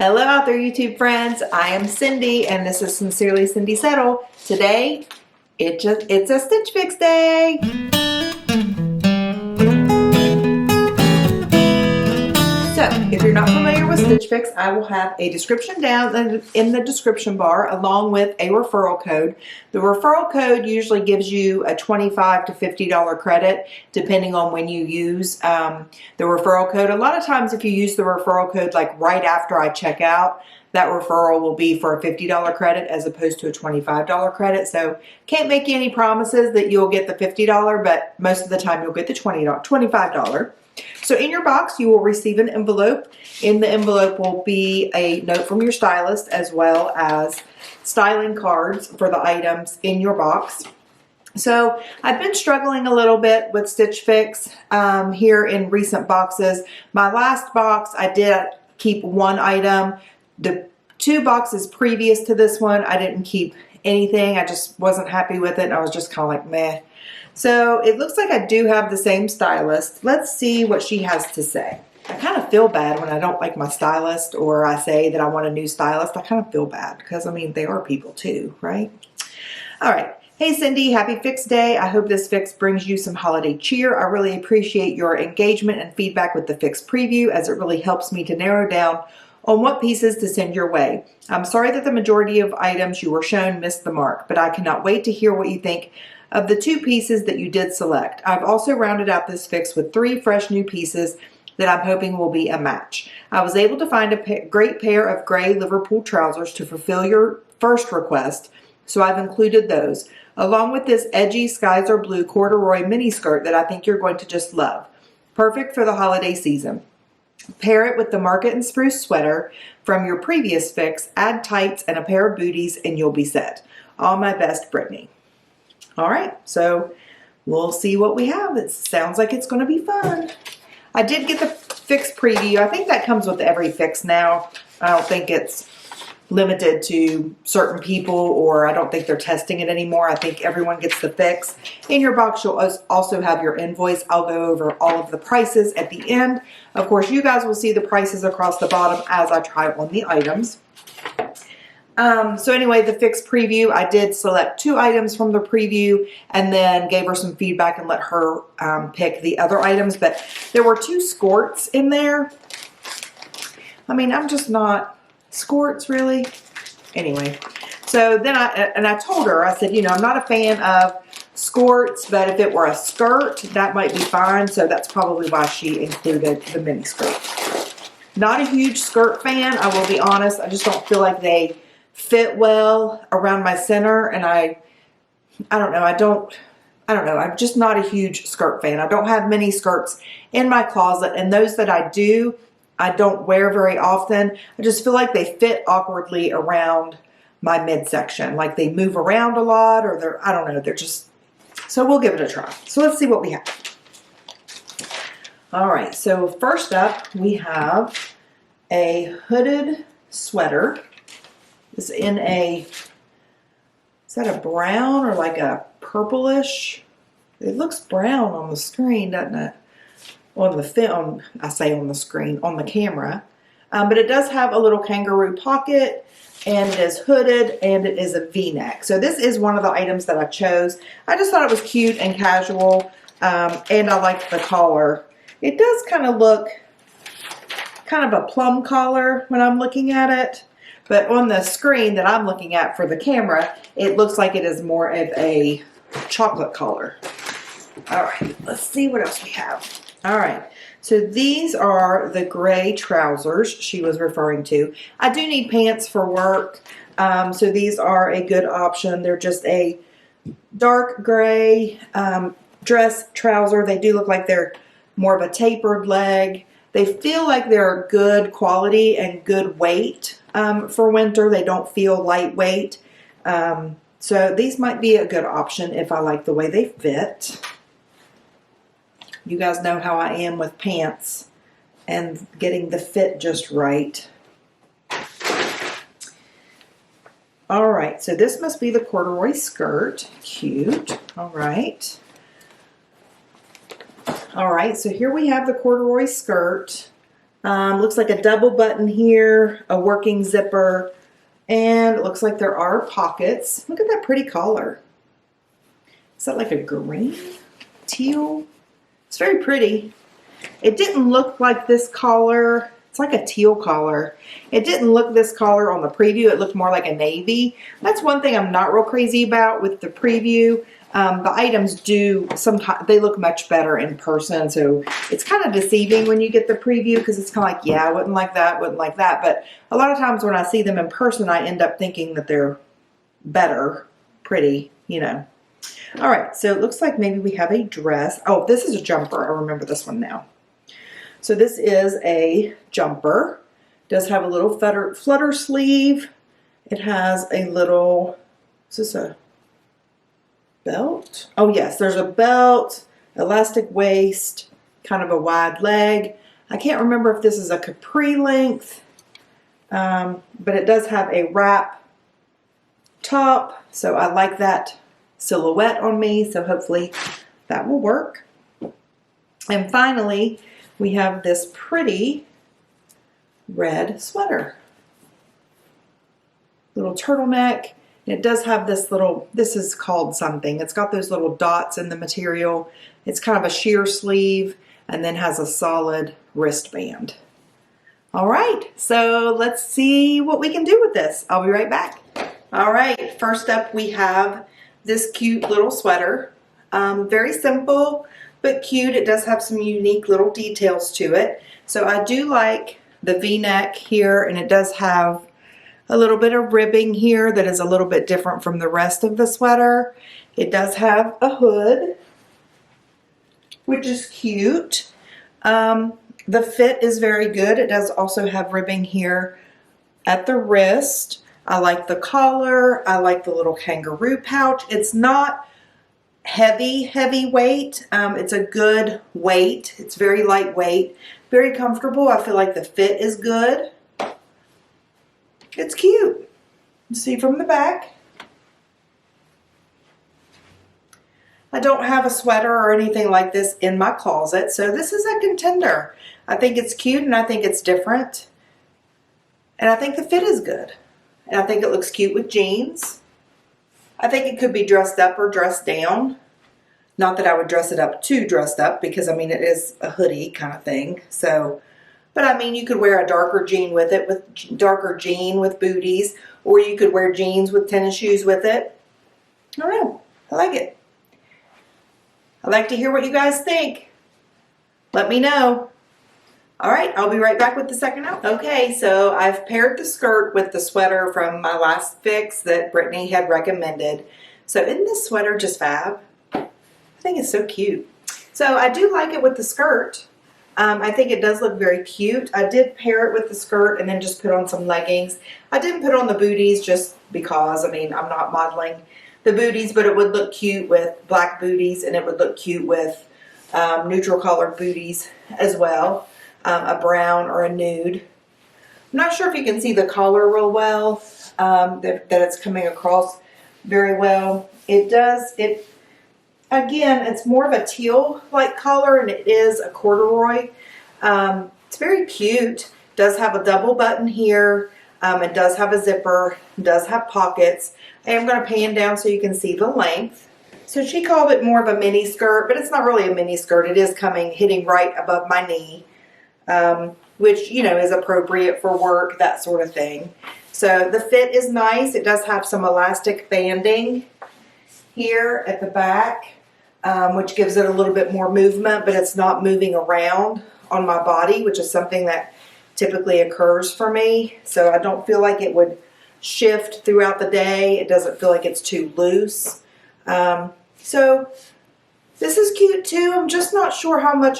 Hello out there, YouTube friends. I am Cindy and this is Sincerely Cindy Settle. Today, it's a Stitch Fix day. So, if you're not familiar with Stitch Fix, I will have a description down in the description bar along with a referral code. The referral code usually gives you a $25 to $50 credit depending on when you use the referral code. A lot of times if you use the referral code like right after I check out, that referral will be for a $50 credit as opposed to a $25 credit. So can't make you any promises that you'll get the $50, but most of the time you'll get the $25. So in your box, you will receive an envelope. In the envelope will be a note from your stylist as well as styling cards for the items in your box. So I've been struggling a little bit with Stitch Fix here in recent boxes. My last box, I did keep one item. The 2 boxes previous to this one, I didn't keep anything. I just wasn't happy with it. I was just kind of like, meh. So it looks like I do have the same stylist. Let's see what she has to say. I kind of feel bad when I don't like my stylist or I say that I want a new stylist. I kind of feel bad because, I mean, they are people too, right? All right. Hey, Cindy, happy Fix Day. I hope this fix brings you some holiday cheer. I really appreciate your engagement and feedback with the fix preview as it really helps me to narrow down on what pieces to send your way. I'm sorry that the majority of items you were shown missed the mark, but I cannot wait to hear what you think of the 2 pieces that you did select. I've also rounded out this fix with 3 fresh new pieces that I'm hoping will be a match. I was able to find a great pair of gray Liverpool trousers to fulfill your first request, so I've included those, along with this edgy skies are blue corduroy mini skirt that I think you're going to just love. Perfect for the holiday season. Pair it with the Market and Spruce sweater from your previous fix, add tights and a pair of booties, and you'll be set. All my best, Brittany. All right, so we'll see what we have. It sounds like it's going to be fun. I did get the fix preview. I think that comes with every fix now. I don't think it's limited to certain people, or I don't think they're testing it anymore. I think everyone gets the fix. In your box, you'll also have your invoice. I'll go over all of the prices at the end. Of course, you guys will see the prices across the bottom as I try on the items. So anyway, the fix preview, I did select 2 items from the preview and then gave her some feedback and let her pick the other items. But there were 2 skirts in there. I mean, I'm just not skirts really. Anyway, so then I told her, I said, you know, I'm not a fan of skirts, but if it were a skirt, that might be fine. So that's probably why she included the mini skirt. Not a huge skirt fan, I will be honest. I just don't feel like they fit well around my center, and I don't know, I'm just not a huge skirt fan. I don't have many skirts in my closet, and those that I do, I don't wear very often. I just feel like they fit awkwardly around my midsection, like they move around a lot, or I don't know, they're just, so we'll give it a try. So let's see what we have. All right, so first up we have a hooded sweater. It's in a, is that a brown or like a purplish? It looks brown on the screen, doesn't it? On the film, I say on the screen, on the camera. But it does have a little kangaroo pocket, and it is hooded, and it is a V-neck. So this is one of the items that I chose. I just thought it was cute and casual, and I liked the collar. It does kind of look kind of a plum collar when I'm looking at it. But on the screen that I'm looking at for the camera, it looks like it is more of a chocolate color. All right, let's see what else we have. All right, so these are the gray trousers she was referring to. I do need pants for work, so these are a good option. They're just a dark gray dress trouser. They do look like they're more of a tapered leg. They feel like they're good quality and good weight for winter. They don't feel lightweight. So these might be a good option if I like the way they fit. You guys know how I am with pants and getting the fit just right. All right, so this must be the corduroy skirt. Cute. All right. All right, so here we have the corduroy skirt. Looks like a double button here, a working zipper, and it looks like there are pockets. Look at that pretty collar. Is that like a green? Teal? It's very pretty. It didn't look like this collar. It's like a teal collar. It didn't look this collar on the preview. It looked more like a navy. That's one thing I'm not real crazy about with the preview. The items do sometimes, they look much better in person. So it's kind of deceiving when you get the preview because it's kind of like, yeah, I wouldn't like that, wouldn't like that. But a lot of times when I see them in person, I end up thinking that they're better, pretty, you know. All right, so it looks like maybe we have a dress. Oh, this is a jumper. I remember this one now. So this is a jumper. It does have a little flutter sleeve. It has a little, is this a belt? Oh yes, there's a belt, elastic waist, kind of a wide leg. I can't remember if this is a capri length, but it does have a wrap top. So I like that silhouette on me. So hopefully that will work. And finally, we have this pretty red sweater. Little turtleneck. It does have this little, this is called something. It's got those little dots in the material. It's kind of a sheer sleeve and then has a solid wristband. All right, so let's see what we can do with this. I'll be right back. All right, first up we have this cute little sweater. Very simple, but cute. It does have some unique little details to it. So I do like the V-neck here, and it does have a little bit of ribbing here that is a little bit different from the rest of the sweater. It does have a hood, which is cute. The fit is very good. It does also have ribbing here at the wrist. I like the collar. I like the little kangaroo pouch. It's not heavy weight. It's a good weight. It's very lightweight, very comfortable. I feel like the fit is good. It's cute. See from the back. I don't have a sweater or anything like this in my closet, so this is a contender. I think it's cute and I think it's different. And I think the fit is good. And I think it looks cute with jeans. I think it could be dressed up or dressed down. Not that I would dress it up too dressed up because I mean it is a hoodie kind of thing. So, but I mean you could wear a darker jean with it, with darker jean with booties, or you could wear jeans with tennis shoes with it. I don't know. I like it. I'd like to hear what you guys think. Let me know. All right, I'll be right back with the second outfit. Okay, so I've paired the skirt with the sweater from my last fix that Brittany had recommended. So isn't this sweater just fab? I think it's so cute. So I do like it with the skirt. I think it does look very cute. I did pair it with the skirt and then just put on some leggings. I didn't put on the booties just because, I mean, I'm not modeling the booties, but it would look cute with black booties and it would look cute with neutral colored booties as well. A brown or a nude. I'm not sure if you can see the collar real well, that it's coming across very well. It does, again, it's more of a teal-like color and it is a corduroy. It's very cute. It does have a double button here. It does have a zipper. It does have pockets. I am going to pan down so you can see the length. So she called it more of a mini skirt, but it's not really a mini skirt. It is hitting right above my knee. Which, you know, is appropriate for work, that sort of thing. So the fit is nice. It does have some elastic banding here at the back, which gives it a little bit more movement, but it's not moving around on my body, which is something that typically occurs for me. So I don't feel like it would shift throughout the day. It doesn't feel like it's too loose. So this is cute too. I'm just not sure how much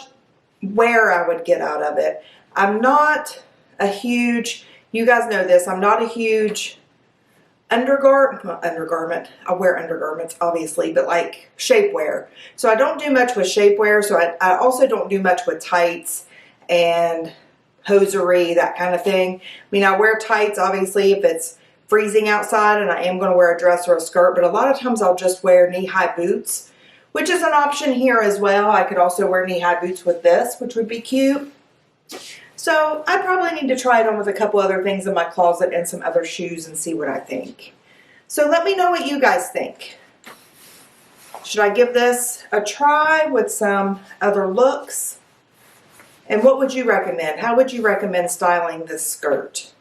wear I would get out of it. I'm not a huge, you guys know this, I'm not a huge undergarment. I wear undergarments obviously, but like shapewear. So I don't do much with shapewear. So I also don't do much with tights and hosiery, that kind of thing. I mean, I wear tights obviously if it's freezing outside and I am going to wear a dress or a skirt, but a lot of times I'll just wear knee-high boots, which is an option here as well. I could also wear knee-high boots with this, which would be cute. So I probably need to try it on with a couple other things in my closet and some other shoes and see what I think. So let me know what you guys think. Should I give this a try with some other looks? And what would you recommend? How would you recommend styling this skirt?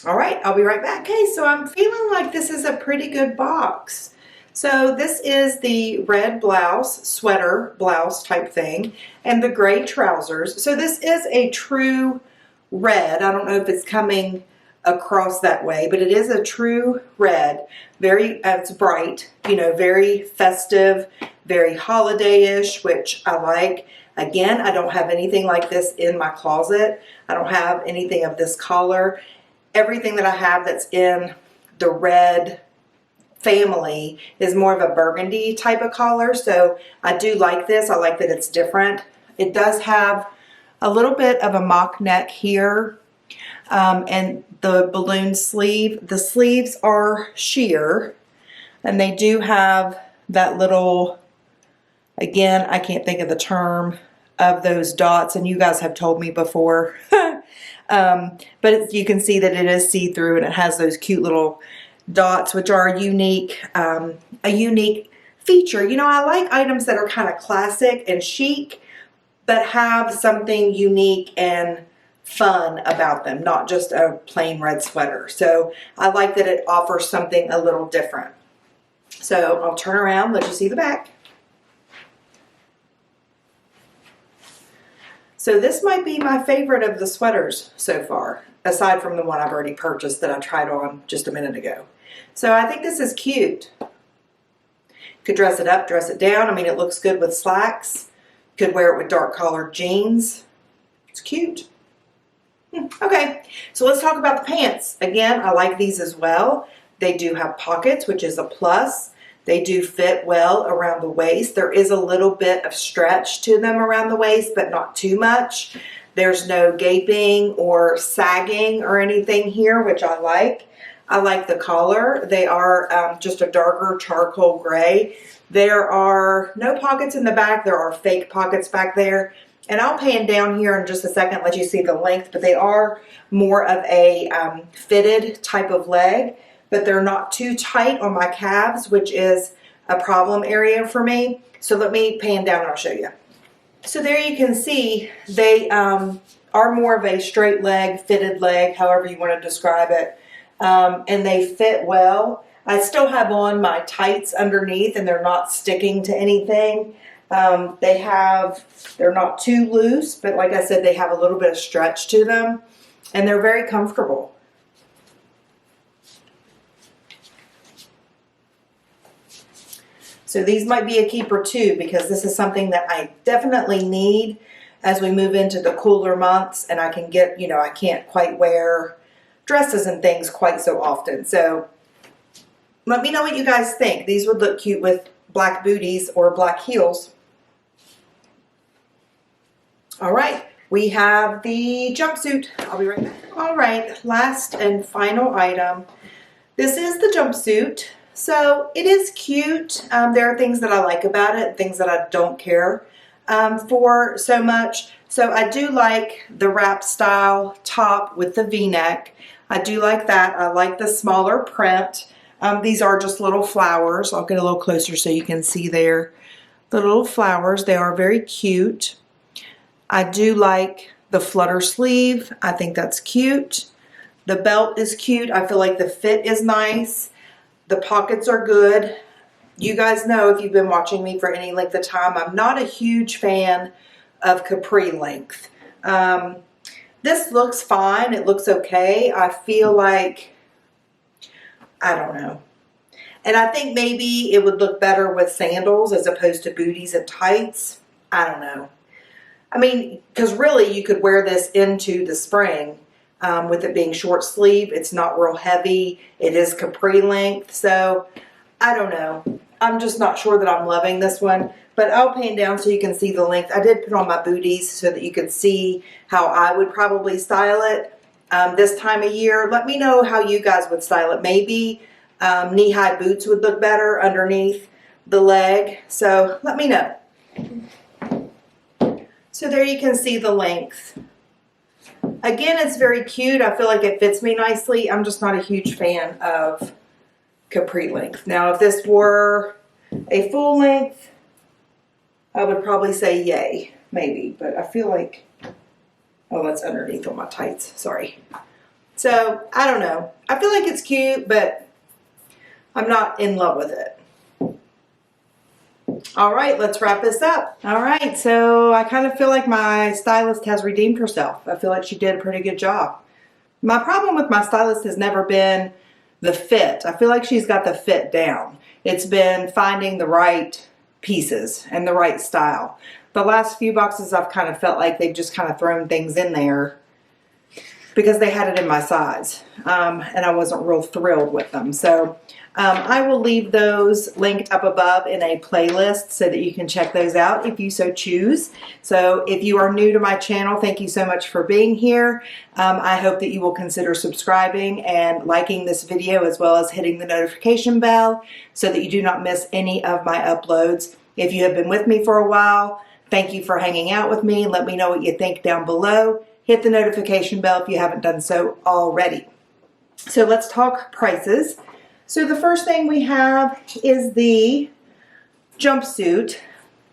All right, I'll be right back. Okay, so I'm feeling like this is a pretty good box. So this is the red blouse, sweater blouse type thing, and the gray trousers. So this is a true red. I don't know if it's coming across that way, but it is a true red. Very, it's bright, you know, very festive, very holiday-ish, which I like. Again, I don't have anything like this in my closet. I don't have anything of this color. Everything that I have that's in the red family is more of a burgundy type of color, so I do like this. I like that it's different. It does have a little bit of a mock neck here, and the balloon sleeve. The sleeves are sheer, and they do have that little, again, I can't think of the term of those dots, and you guys have told me before, but you can see that it is see-through, and it has those cute little dots, which are a unique feature. You know, I like items that are kind of classic and chic, but have something unique and fun about them, not just a plain red sweater. So I like that it offers something a little different. So I'll turn around, let you see the back. So this might be my favorite of the sweaters so far, aside from the one I've already purchased that I tried on just a minute ago. So I think this is cute. Could dress it up, dress it down. I mean, it looks good with slacks. Could wear it with dark collared jeans. It's cute. Okay, so let's talk about the pants. Again, I like these as well. They do have pockets, which is a plus. They do fit well around the waist. There is a little bit of stretch to them around the waist, but not too much. There's no gaping or sagging or anything here, which I like. I like the collar. They are just a darker charcoal gray. There are no pockets in the back. There are fake pockets back there. And I'll pan down here in just a second, let you see the length, but they are more of a fitted type of leg, but they're not too tight on my calves, which is a problem area for me. So let me pan down and I'll show you. So there you can see they are more of a straight leg, fitted leg, however you want to describe it. And they fit well. I still have on my tights underneath and they're not sticking to anything. They're not too loose, but like I said, they have a little bit of stretch to them and they're very comfortable. So these might be a keeper too, because this is something that I definitely need as we move into the cooler months and I can get, you know, I can't quite wear dresses and things quite so often. So let me know what you guys think. These would look cute with black booties or black heels. All right, we have the jumpsuit. I'll be right back. All right, last and final item. This is the jumpsuit. So it is cute. There are things that I like about it, things that I don't care for so much. So I do like the wrap style top with the V-neck. I do like that. I like the smaller print. These are just little flowers. I'll get a little closer so you can see there. The little flowers, they are very cute. I do like the flutter sleeve. I think that's cute. The belt is cute. I feel like the fit is nice. The pockets are good. You guys know, if you've been watching me for any length of time, I'm not a huge fan of capri length. This looks fine. It looks okay. I feel like, I don't know. And I think maybe it would look better with sandals as opposed to booties and tights. I don't know. I mean, because really you could wear this into the spring with it being short sleeve. It's not real heavy. It is capri length. So I don't know. I'm just not sure that I'm loving this one. But I'll pan down so you can see the length. I did put on my booties so that you could see how I would probably style it this time of year. Let me know how you guys would style it. Maybe knee-high boots would look better underneath the leg. So let me know. So there you can see the length. Again, it's very cute. I feel like it fits me nicely. I'm just not a huge fan of capri length. Now, if this were a full length, I would probably say yay, maybe. But I feel like, oh, that's underneath on my tights. Sorry. So, I don't know. I feel like it's cute, but I'm not in love with it. All right, let's wrap this up. All right, so I kind of feel like my stylist has redeemed herself. I feel like she did a pretty good job. My problem with my stylist has never been the fit. I feel like she's got the fit down. It's been finding the right pieces and the right style. The last few boxes I've kind of felt like they've just kind of thrown things in there because they had it in my size, and I wasn't real thrilled with them. So I will leave those linked up above in a playlist so that you can check those out if you so choose. So if you are new to my channel, thank you so much for being here. I hope that you will consider subscribing and liking this video, as well as hitting the notification bell so that you do not miss any of my uploads. If you have been with me for a while, thank you for hanging out with me. Let me know what you think down below. Hit the notification bell if you haven't done so already. So let's talk prices. So the first thing we have is the jumpsuit.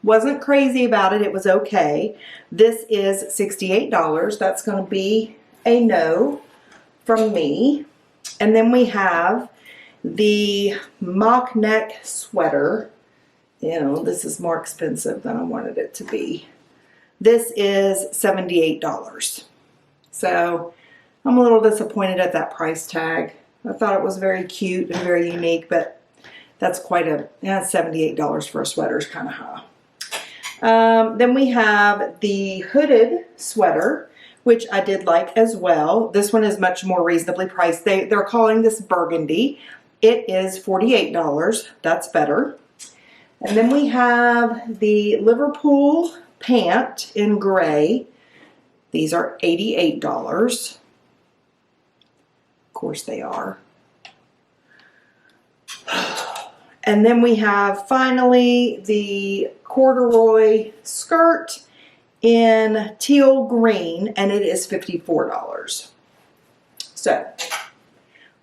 Wasn't crazy about it. It was okay. This is $68. That's going to be a no from me. And then we have the mock neck sweater. You know, this is more expensive than I wanted it to be. This is $78. So I'm a little disappointed at that price tag. I thought it was very cute and very unique, but that's quite a, yeah, $78 for a sweater is kind of high. Then we have the hooded sweater, which I did like as well. This one is much more reasonably priced. They're calling this burgundy. It is $48. That's better. And then we have the Liverpool pant in gray. These are $88. Of course they are. And then we have finally the corduroy skirt in teal green, and it is $54. So,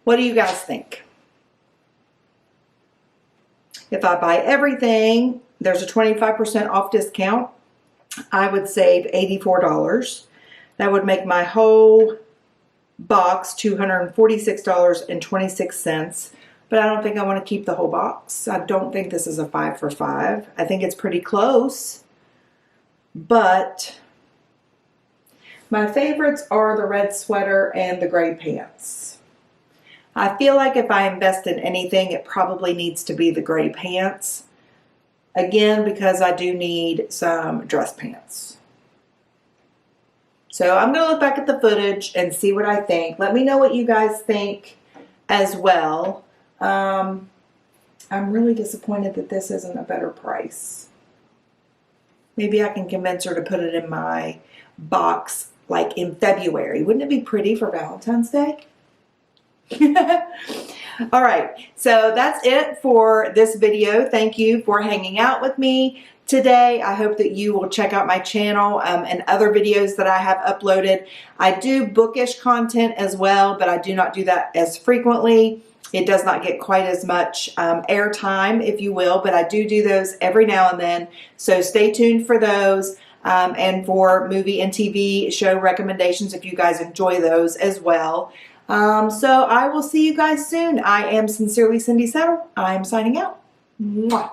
what do you guys think? If I buy everything, there's a 25% off discount. I would save $84. That would make my whole box $246.26. But I don't think I want to keep the whole box. I don't think this is a 5 for 5. I think it's pretty close. But my favorites are the red sweater and the gray pants. I feel like if I invest in anything, it probably needs to be the gray pants. Again, because I do need some dress pants. So I'm going to look back at the footage and see what I think. Let me know what you guys think as well. I'm really disappointed that this isn't a better price. Maybe I can convince her to put it in my box like in February. Wouldn't it be pretty for Valentine's Day? All right, so that's it for this video. Thank you for hanging out with me today. I hope that you will check out my channel and other videos that I have uploaded. I do bookish content as well, but I do not do that as frequently. It does not get quite as much airtime, if you will, but I do those every now and then. So stay tuned for those and for movie and TV show recommendations if you guys enjoy those as well. So I will see you guys soon. I am Sincerely Cindy Settle. I am signing out. Mwah.